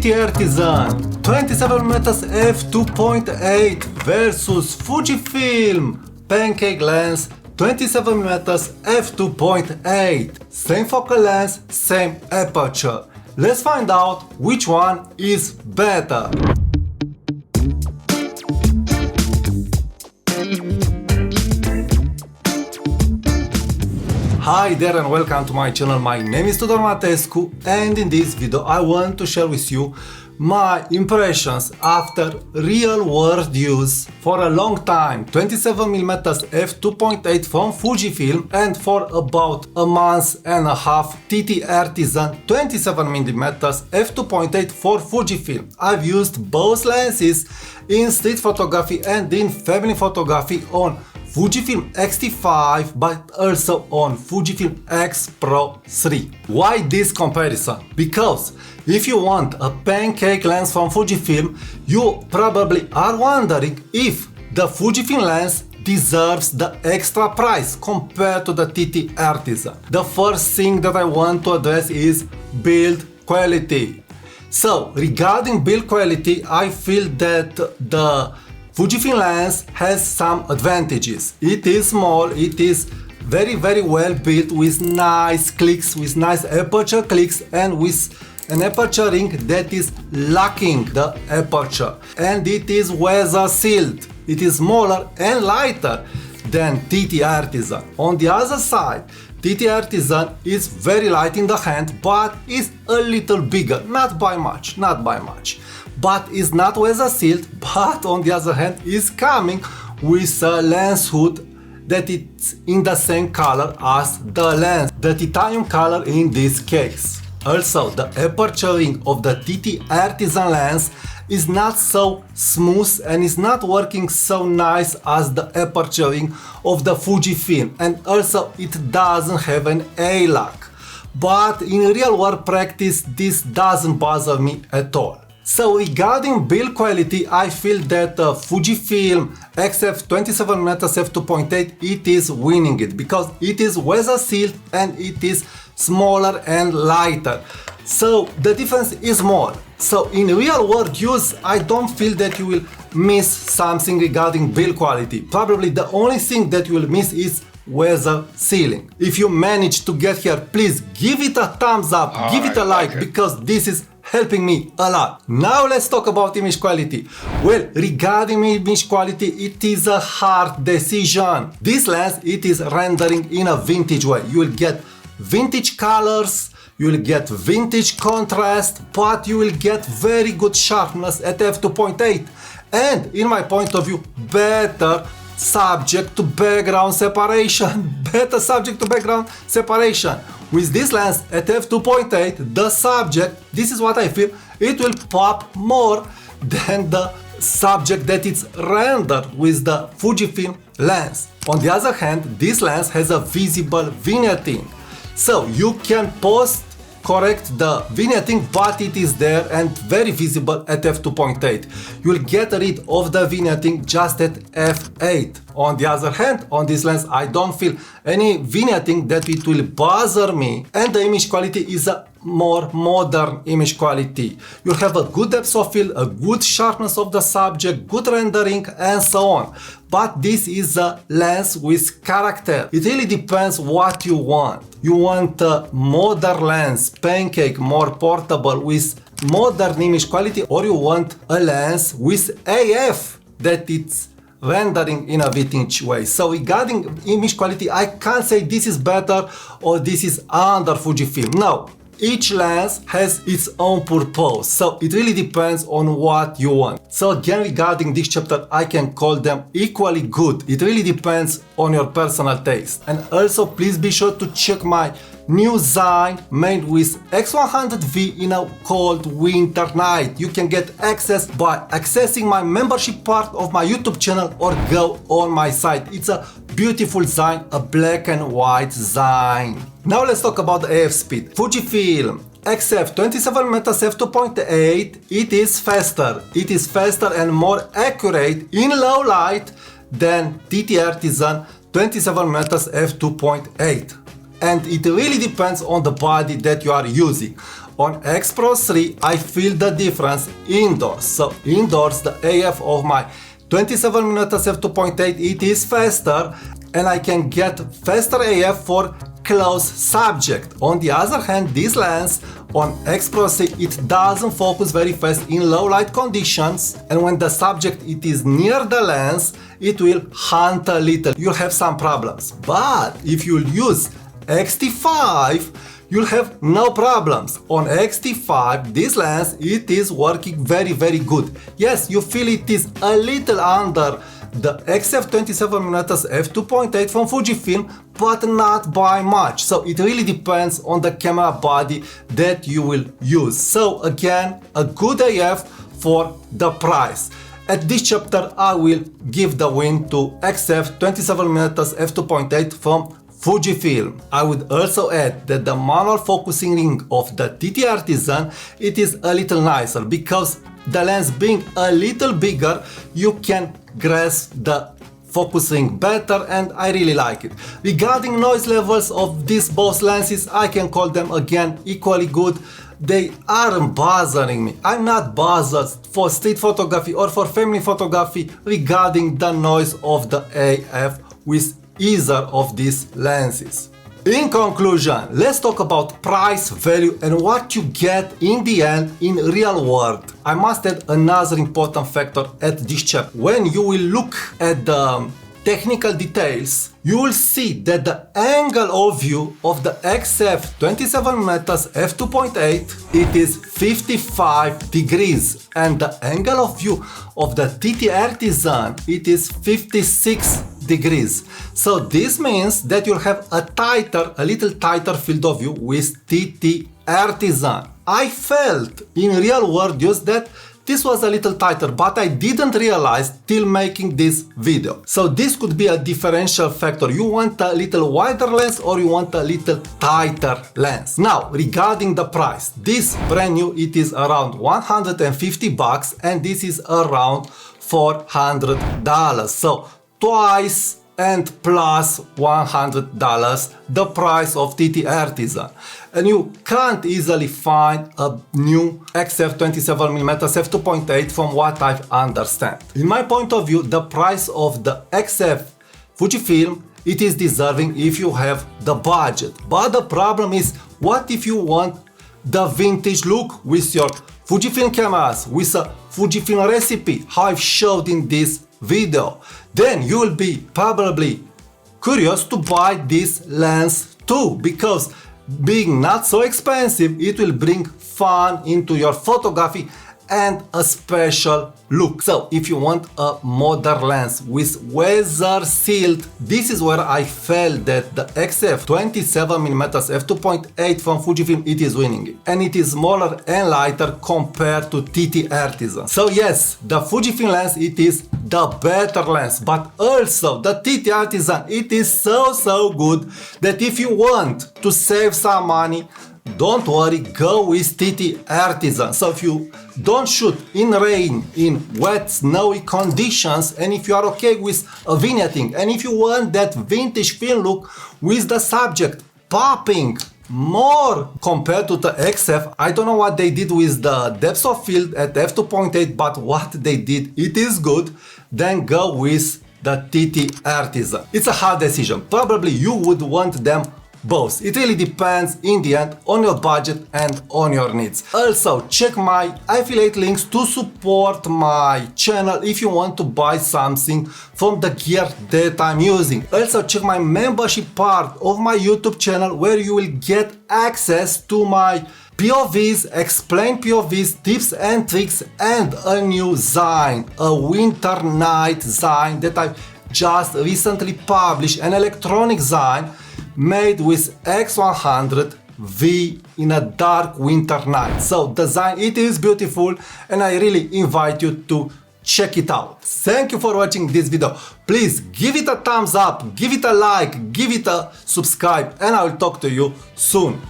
TTArtisan 27mm f2.8 versus Fujifilm pancake lens 27mm f2.8. Same focal length, same aperture. Let's find out which one is better. Hi there and welcome to my channel. My name is TTArtisan and in this video I want to share with you my impressions after real world use for a long time 27mm f2.8 from Fujifilm and for about a month and a half TTArtisan 27mm f2.8 for Fujifilm. I've used both lenses in street photography and in family photography on Fujifilm X-T5 but also on Fujifilm X Pro 3. Why this comparison? Because if you want a pancake lens from Fujifilm, you probably are wondering if the Fujifilm lens deserves the extra price compared to the TTArtisan. The first thing that I want to address is build quality. So regarding build quality, I feel that the Fujifilm lens has some advantages. It is small, it is very well built with nice clicks, with nice aperture clicks and with an aperture ring that is locking the aperture. And it is weather sealed. It is smaller and lighter than TTArtisan. On the other side, TTArtisan is very light in the hand but is a little bigger, not by much. But is not weather sealed, but on the other hand is coming with a lens hood that is in the same color as the lens, the titanium color in this case. Also, the aperture ring of the TTArtisan lens is not so smooth and is not working so nice as the aperture ring of the Fujifilm, and also it doesn't have an A-lock. But in real world practice this doesn't bother me at all. So regarding build quality, I feel that Fujifilm XF27mm f2.8 it is winning it because it is weather sealed and it is smaller and lighter. So the difference is small. So in real world use, I don't feel that you will miss something regarding build quality. Probably the only thing that you will miss is weather sealing. If you manage to get here, please give it a thumbs up, give it a like, because this is helping me a lot. Now let's talk about image quality. Well, regarding image quality, it is a hard decision. This lens, it is rendering in a vintage way. You will get vintage colors, you will get vintage contrast, but you will get very good sharpness at f2.8. And in my point of view, better subject to background separation. Better subject to background separation. With this lens at f2.8, the subject, this is what I feel, it will pop more than the subject that is rendered with the Fujifilm lens. On the other hand, this lens has a visible vignetting. So you can post correct the vignetting, but it is there and very visible at f2.8. You will get rid of the vignetting just at f8. On the other hand, on this lens, I don't feel any vignetting that it will bother me, and the image quality is a more modern image quality. You have a good depth of field, a good sharpness of the subject, good rendering and so on. But this is a lens with character. It really depends what you want. You want a modern lens, pancake, more portable with modern image quality, or you want a lens with AF that it's rendering in a vintage way. So regarding image quality, I can't say this is better or this is under Fujifilm. No. Each lens has its own purpose, so it really depends on what you want. So again, regarding this chapter, I can call them equally good. It really depends on your personal taste. And also, please be sure to check my new design made with X100V in a cold winter night. You can get access by accessing my membership part of my YouTube channel or go on my site. It's a beautiful design, a black and white design. Now let's talk about the AF speed. Fujifilm XF27mm f2.8, it is faster. It is faster and more accurate in low light than TTArtisan 27mm f2.8. And it really depends on the body that you are using. On X Pro 3 I feel the difference indoors. So indoors the AF of my 27mm f2.8 it is faster and I can get faster AF for close subject. On the other hand, this lens on X Pro 3 it doesn't focus very fast in low light conditions, and when the subject it is near the lens it will hunt a little. You'll have some problems. But if you use X-T5 you'll have no problems. On X-T5 this lens it is working very good. Yes, you feel it is a little under the XF27mm f2.8 from Fujifilm, but not by much. So it really depends on the camera body that you will use. So again, a good AF for the price. At this chapter I will give the win to XF27mm f2.8 from Fujifilm. I would also add that the manual focusing ring of the TTArtisan it is a little nicer because the lens being a little bigger you can grasp the focusing better, and I really like it. Regarding noise levels of these both lenses, I can call them again equally good. They aren't bothering me. I'm not bothered for street photography or for family photography regarding the noise of the AF with either of these lenses. In conclusion, let's talk about price, value and what you get in the end in real world. I must add another important factor at this chapter. When you will look at the technical details, you will see that the angle of view of the XF27mm f2.8 it is 55 degrees and the angle of view of the TTArtisan it is 56 degrees. So this means that you'll have a little tighter field of view with TTArtisan. I felt in real world use that this was a little tighter, but I didn't realize till making this video. So this could be a differential factor. You want a little wider lens or you want a little tighter lens. Now, regarding the price, this brand new it is around 150 bucks and this is around $400. So twice and plus $100 the price of TTArtisan, and you can't easily find a new XF27mm f2.8 from what I understand. In my point of view, the price of the XF Fujifilm it is deserving if you have the budget, but the problem is what if you want the vintage look with your Fujifilm cameras, with a Fujifilm recipe how I've showed in this video. Then you will be probably curious to buy this lens too, because being not so expensive it will bring fun into your photography and a special look. So if you want a modern lens with weather sealed, this is where I felt that the XF27mm f2.8 from Fujifilm it is winning it, and it is smaller and lighter compared to TTArtisan. So yes, the Fujifilm lens it is the better lens, but also the TTArtisan it is so good that if you want to save some money, don't worry, go with TTArtisan. So if you don't shoot in rain, in wet, snowy conditions, and if you are okay with a vignetting, and if you want that vintage film look with the subject popping more compared to the XF, I don't know what they did with the depth of field at f2.8, but what they did, it is good, then go with the TTArtisan. It's a hard decision. Probably you would want them both. It really depends in the end on your budget and on your needs. Also, check my affiliate links to support my channel if you want to buy something from the gear that I'm using. Also, check my membership part of my YouTube channel where you will get access to my POVs, explain POVs, tips and tricks, and a new Zine, a winter night Zine that I just recently published, an electronic Zine made with X100V in a dark winter night. So the Zine, it is beautiful and I really invite you to check it out. Thank you for watching this video. Please give it a thumbs up, give it a like, give it a subscribe, and I will talk to you soon.